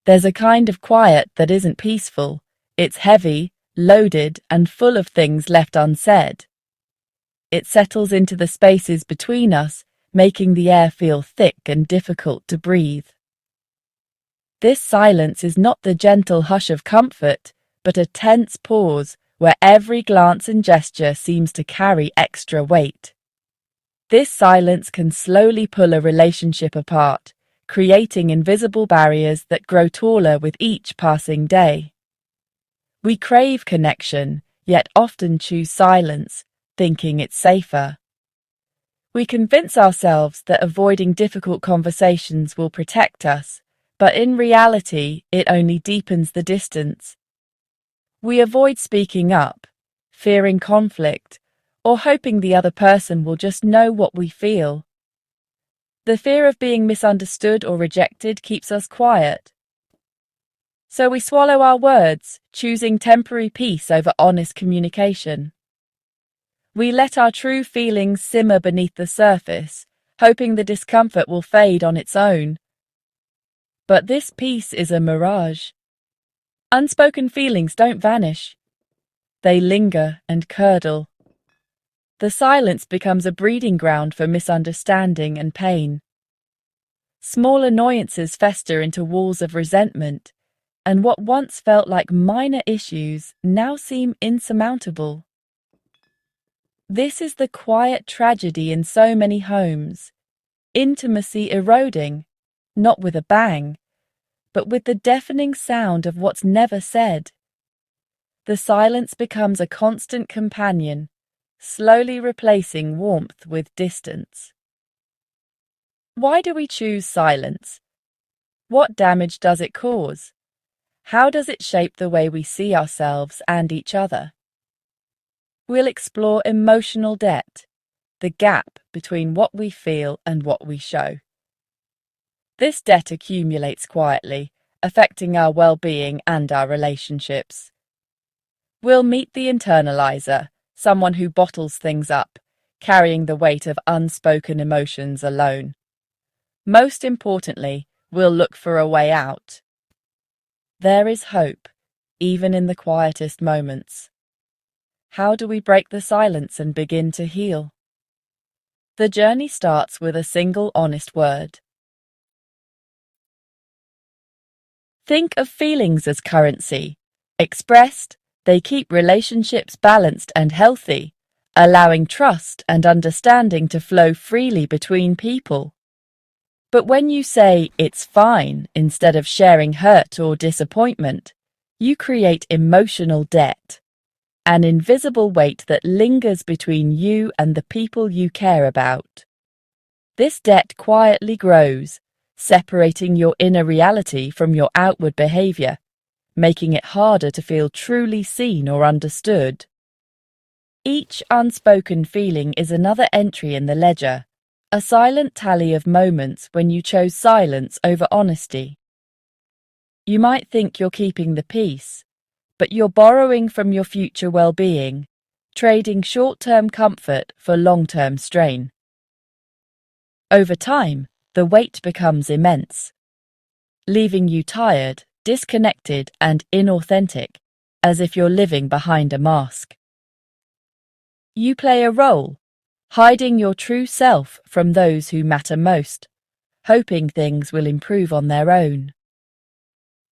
There's a kind of quiet that isn't peaceful. It's heavy, loaded, and full of things left unsaid. It settles into the spaces between us, making the air feel thick and difficult to breathe. This silence is not the gentle hush of comfort, but a tense pause where every glance and gesture seems to carry extra weight. This silence can slowly pull a relationship apart, creating invisible barriers that grow taller with each passing day. We crave connection, yet often choose silence, thinking it's safer. We convince ourselves that avoiding difficult conversations will protect us, but in reality, it only deepens the distance. We avoid speaking up, fearing conflict, or hoping the other person will just know what we feel. The fear of being misunderstood or rejected keeps us quiet. So we swallow our words, choosing temporary peace over honest communication. We let our true feelings simmer beneath the surface, hoping the discomfort will fade on its own. But this peace is a mirage. Unspoken feelings don't vanish. They linger and curdle. The silence becomes a breeding ground for misunderstanding and pain. Small annoyances fester into walls of resentment, and what once felt like minor issues now seem insurmountable. This is the quiet tragedy in so many homes. Intimacy eroding, not with a bang, but with the deafening sound of what's never said. The silence becomes a constant companion, slowly replacing warmth with distance. Why do we choose silence? What damage does it cause? How does it shape the way we see ourselves and each other? We'll explore emotional debt, the gap between what we feel and what we show. This debt accumulates quietly, affecting our well-being and our relationships. We'll meet the internalizer, someone who bottles things up, carrying the weight of unspoken emotions alone. Most importantly, we'll look for a way out. There is hope, even in the quietest moments. How do we break the silence and begin to heal? The journey starts with a single honest word. Think of feelings as currency. Expressed, they keep relationships balanced and healthy, allowing trust and understanding to flow freely between people. But when you say it's fine instead of sharing hurt or disappointment, you create emotional debt, an invisible weight that lingers between you and the people you care about. This debt quietly grows, separating your inner reality from your outward behavior, making it harder to feel truly seen or understood. Each unspoken feeling is another entry in the ledger, a silent tally of moments when you chose silence over honesty. You might think you're keeping the peace, but you're borrowing from your future well-being, trading short-term comfort for long-term strain. Over time, the weight becomes immense, leaving you tired, disconnected, and inauthentic, as if you're living behind a mask. You play a role, hiding your true self from those who matter most, hoping things will improve on their own.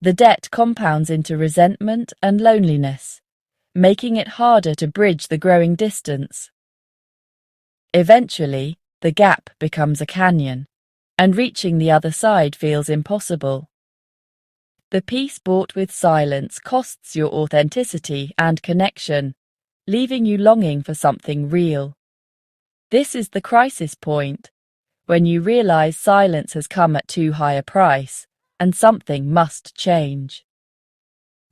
The debt compounds into resentment and loneliness, making it harder to bridge the growing distance. Eventually, the gap becomes a canyon, and reaching the other side feels impossible. The peace bought with silence costs your authenticity and connection, leaving you longing for something real. This is the crisis point, when you realize silence has come at too high a price, and something must change.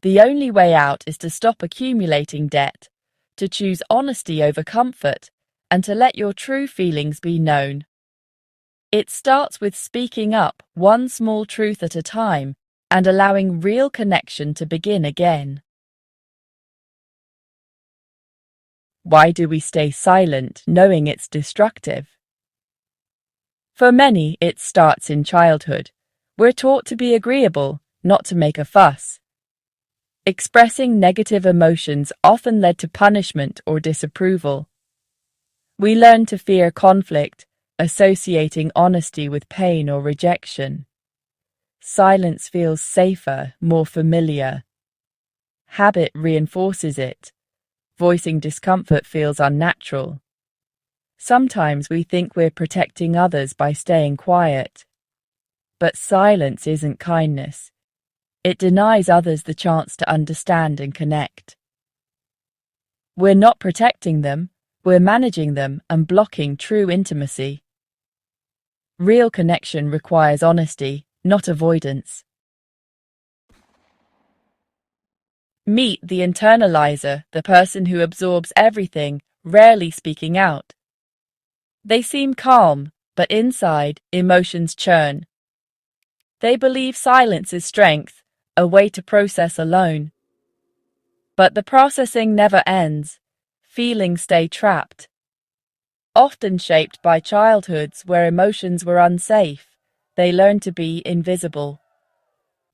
The only way out is to stop accumulating debt, to choose honesty over comfort, and to let your true feelings be known. It starts with speaking up one small truth at a time and allowing real connection to begin again. Why do we stay silent knowing it's destructive? For many, it starts in childhood. We're taught to be agreeable, not to make a fuss. Expressing negative emotions often led to punishment or disapproval. We learn to fear conflict, associating honesty with pain or rejection. Silence feels safer, more familiar. Habit reinforces it. Voicing discomfort feels unnatural. Sometimes we think we're protecting others by staying quiet. But silence isn't kindness. It denies others the chance to understand and connect. We're not protecting them, we're managing them and blocking true intimacy. Real connection requires honesty, not avoidance. Meet the internalizer, the person who absorbs everything, rarely speaking out. They seem calm, but inside, emotions churn. They believe silence is strength, a way to process alone. But the processing never ends. Feelings stay trapped. Often shaped by childhoods where emotions were unsafe, they learn to be invisible.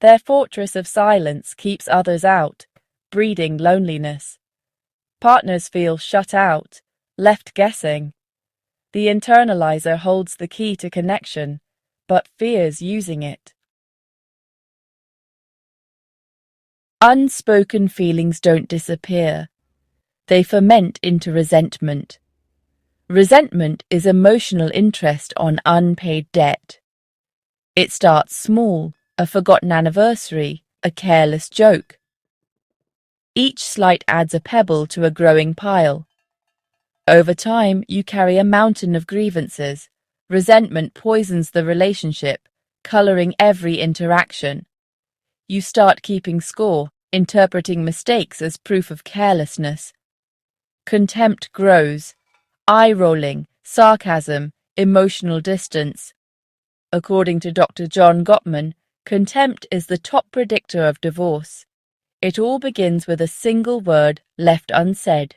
Their fortress of silence keeps others out, breeding loneliness. Partners feel shut out, left guessing. The internalizer holds the key to connection, but fears using it. Unspoken feelings don't disappear. They ferment into resentment. Resentment is emotional interest on unpaid debt. It starts small, a forgotten anniversary, a careless joke. Each slight adds a pebble to a growing pile. Over time, you carry a mountain of grievances. Resentment poisons the relationship, coloring every interaction. You start keeping score, interpreting mistakes as proof of carelessness. Contempt grows, eye-rolling, sarcasm, emotional distance. According to Dr. John Gottman, contempt is the top predictor of divorce. It all begins with a single word left unsaid.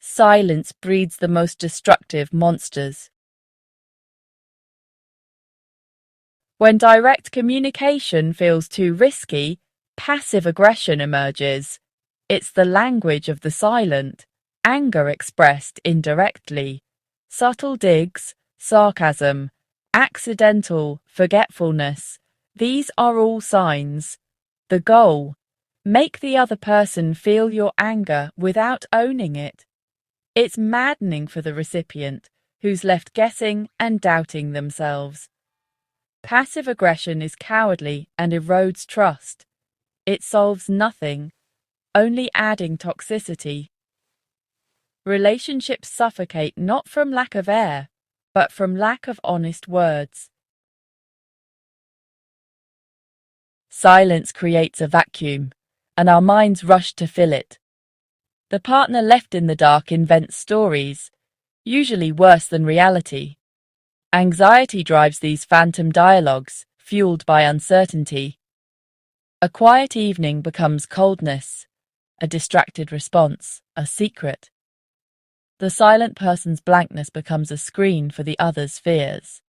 Silence breeds the most destructive monsters. When direct communication feels too risky, passive aggression emerges. It's the language of the silent, anger expressed indirectly. Subtle digs, sarcasm, accidental forgetfulness, these are all signs. The goal: make the other person feel your anger without owning it. It's maddening for the recipient, who's left guessing and doubting themselves. Passive aggression is cowardly and erodes trust. It solves nothing, only adding toxicity. Relationships suffocate not from lack of air, but from lack of honest words. Silence creates a vacuum, and our minds rush to fill it. The partner left in the dark invents stories, usually worse than reality. Anxiety drives these phantom dialogues, fueled by uncertainty. A quiet evening becomes coldness, a distracted response, a secret. The silent person's blankness becomes a screen for the other's fears.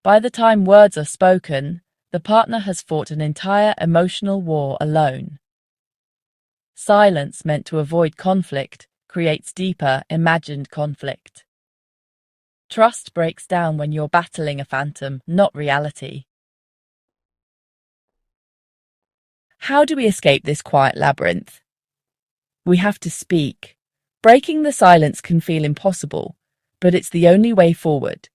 By the time words are spoken, the partner has fought an entire emotional war alone. Silence, meant to avoid conflict, creates deeper, imagined conflict. Trust breaks down when you're battling a phantom, not reality. How do we escape this quiet labyrinth? We have to speak. Breaking the silence can feel impossible, but it's the only way forward.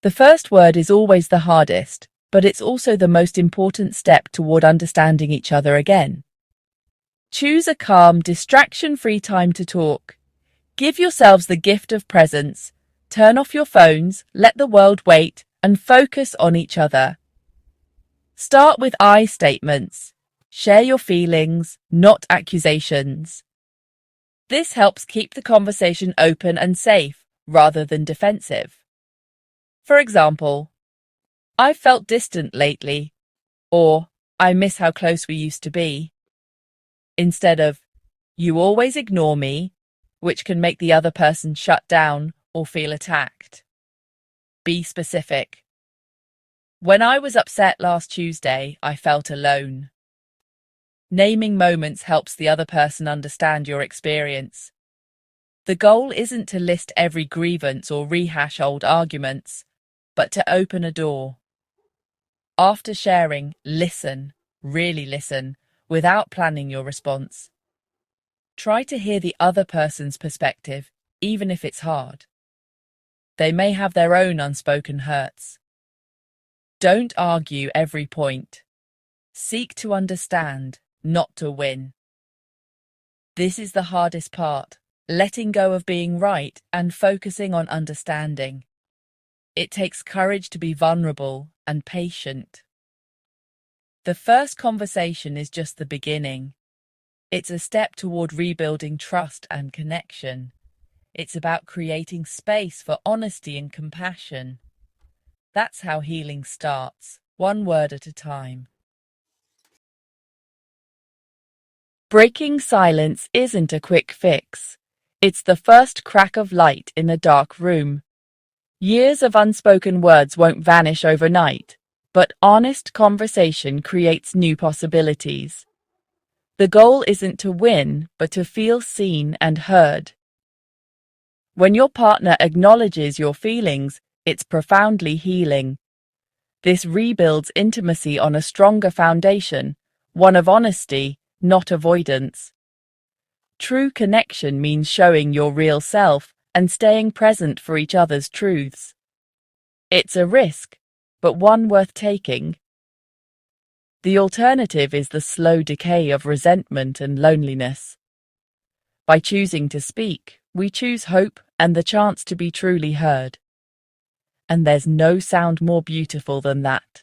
The first word is always the hardest, but it's also the most important step toward understanding each other again. Choose a calm, distraction-free time to talk. Give yourselves the gift of presence. Turn off your phones, let the world wait, and focus on each other. Start with I statements. Share your feelings, not accusations. This helps keep the conversation open and safe, rather than defensive. For example, "I've felt distant lately," or "I miss how close we used to be," instead of "You always ignore me," which can make the other person shut down or feel attacked. Be specific. When I was upset last Tuesday, I felt alone. Naming moments helps the other person understand your experience. The goal isn't to list every grievance or rehash old arguments, but to open a door. After sharing, listen, really listen, without planning your response. Try to hear the other person's perspective, even if it's hard. They may have their own unspoken hurts. Don't argue every point. Seek to understand, not to win. This is the hardest part, letting go of being right and focusing on understanding. It takes courage to be vulnerable and patient. The first conversation is just the beginning. It's a step toward rebuilding trust and connection. It's about creating space for honesty and compassion. That's how healing starts, one word at a time. Breaking silence isn't a quick fix. It's the first crack of light in a dark room. Years of unspoken words won't vanish overnight, but honest conversation creates new possibilities. The goal isn't to win, but to feel seen and heard. When your partner acknowledges your feelings, it's profoundly healing. This rebuilds intimacy on a stronger foundation, one of honesty, not avoidance. True connection means showing your real self and staying present for each other's truths. It's a risk, but one worth taking. The alternative is the slow decay of resentment and loneliness. By choosing to speak, we choose hope and the chance to be truly heard. And there's no sound more beautiful than that.